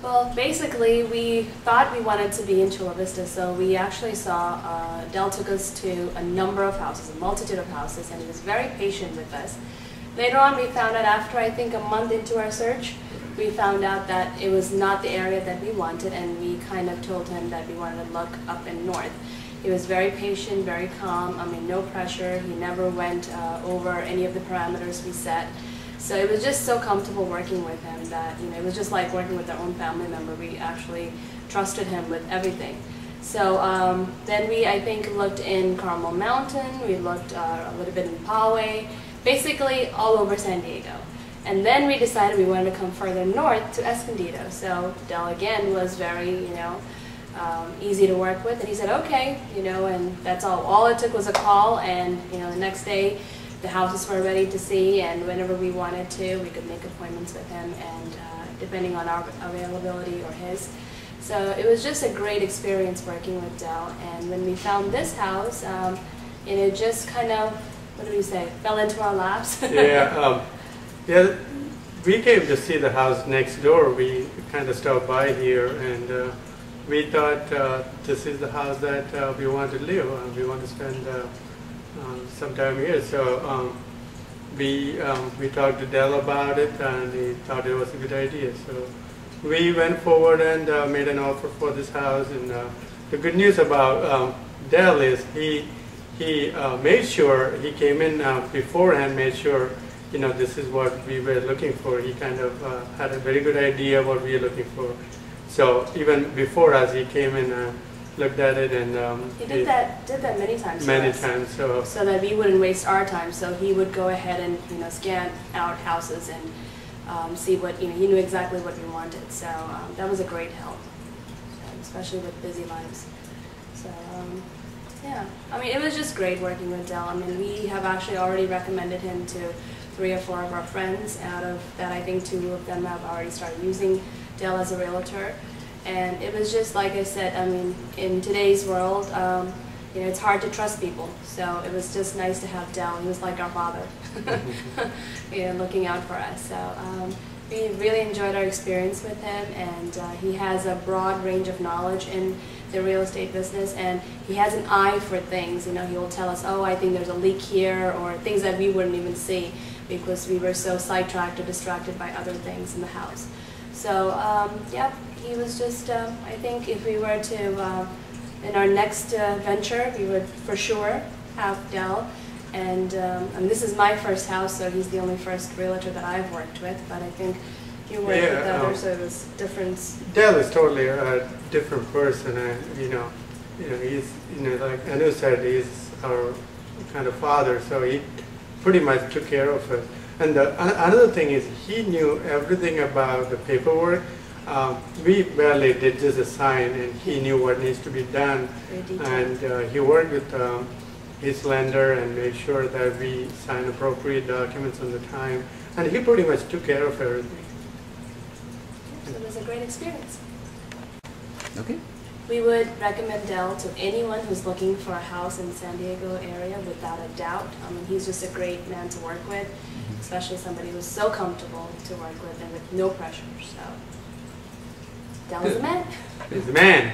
Well, basically, we thought we wanted to be in Chula Vista, so we actually saw, Del took us to a number of houses, a multitude of houses, and he was very patient with us. Later on, we found out after, I think, a month into our search, we found out that it was not the area that we wanted, and we kind of told him that we wanted to look up in north. He was very patient, very calm, I mean, no pressure. He never went over any of the parameters we set. So it was just so comfortable working with him that, it was just like working with our own family member. We actually trusted him with everything. So then we, I think, looked in Carmel Mountain, we looked a little bit in Poway, basically all over San Diego. And then we decided we wanted to come further north to Escondido. So Del again was very, easy to work with, and he said, okay, and that's all. All it took was a call, and the next day the houses were ready to see, and whenever we wanted to, we could make appointments with him, and depending on our availability or his. So it was just a great experience working with Del, and when we found this house, it just kind of, what do we say, fell into our laps. Yeah, we came to see the house next door. We kind of stopped by here, and we thought this is the house that we want to live. We want to spend some time here. So we talked to Del about it, and he thought it was a good idea. So we went forward and made an offer for this house. And the good news about Del is he made sure, he came in beforehand, made sure this is what we were looking for. He kind of had a very good idea what we were looking for. So even before us, he came in, looked at it, and he did that many times. Many times, so that we wouldn't waste our time. So he would go ahead and scan out houses and see what he knew exactly what we wanted. So that was a great help, especially with busy lives. So yeah, I mean, it was just great working with Del. I mean, we have actually already recommended him to 3 or 4 of our friends. Out of that, I think 2 of them have already started using Del as a realtor. And it was just, like I said, I mean, in today's world, it's hard to trust people. So it was just nice to have Del. He was like our father, looking out for us. So we really enjoyed our experience with him, and he has a broad range of knowledge in the real estate business, and he has an eye for things. He will tell us, oh, I think there's a leak here, or things that we wouldn't even see because we were so sidetracked or distracted by other things in the house. So yeah, he was just, I think if we were to, in our next venture, we would for sure have Del. And this is my first house, so he's the only first realtor that I've worked with, but I think you worked with others, so it was different. Del is totally a different person, and he's, like Anu said, he's our kind of father, so he pretty much took care of us. And another thing is, he knew everything about the paperwork. We barely did just a sign, and he knew what needs to be done. And he worked with his lender and made sure that we sign appropriate documents on the time. And he pretty much took care of everything. So it was a great experience. Okay. We would recommend Del to anyone who's looking for a house in the San Diego area, without a doubt. I mean, he's just a great man to work with, especially somebody who's so comfortable to work with and with no pressure. So Del is the man. He's the man.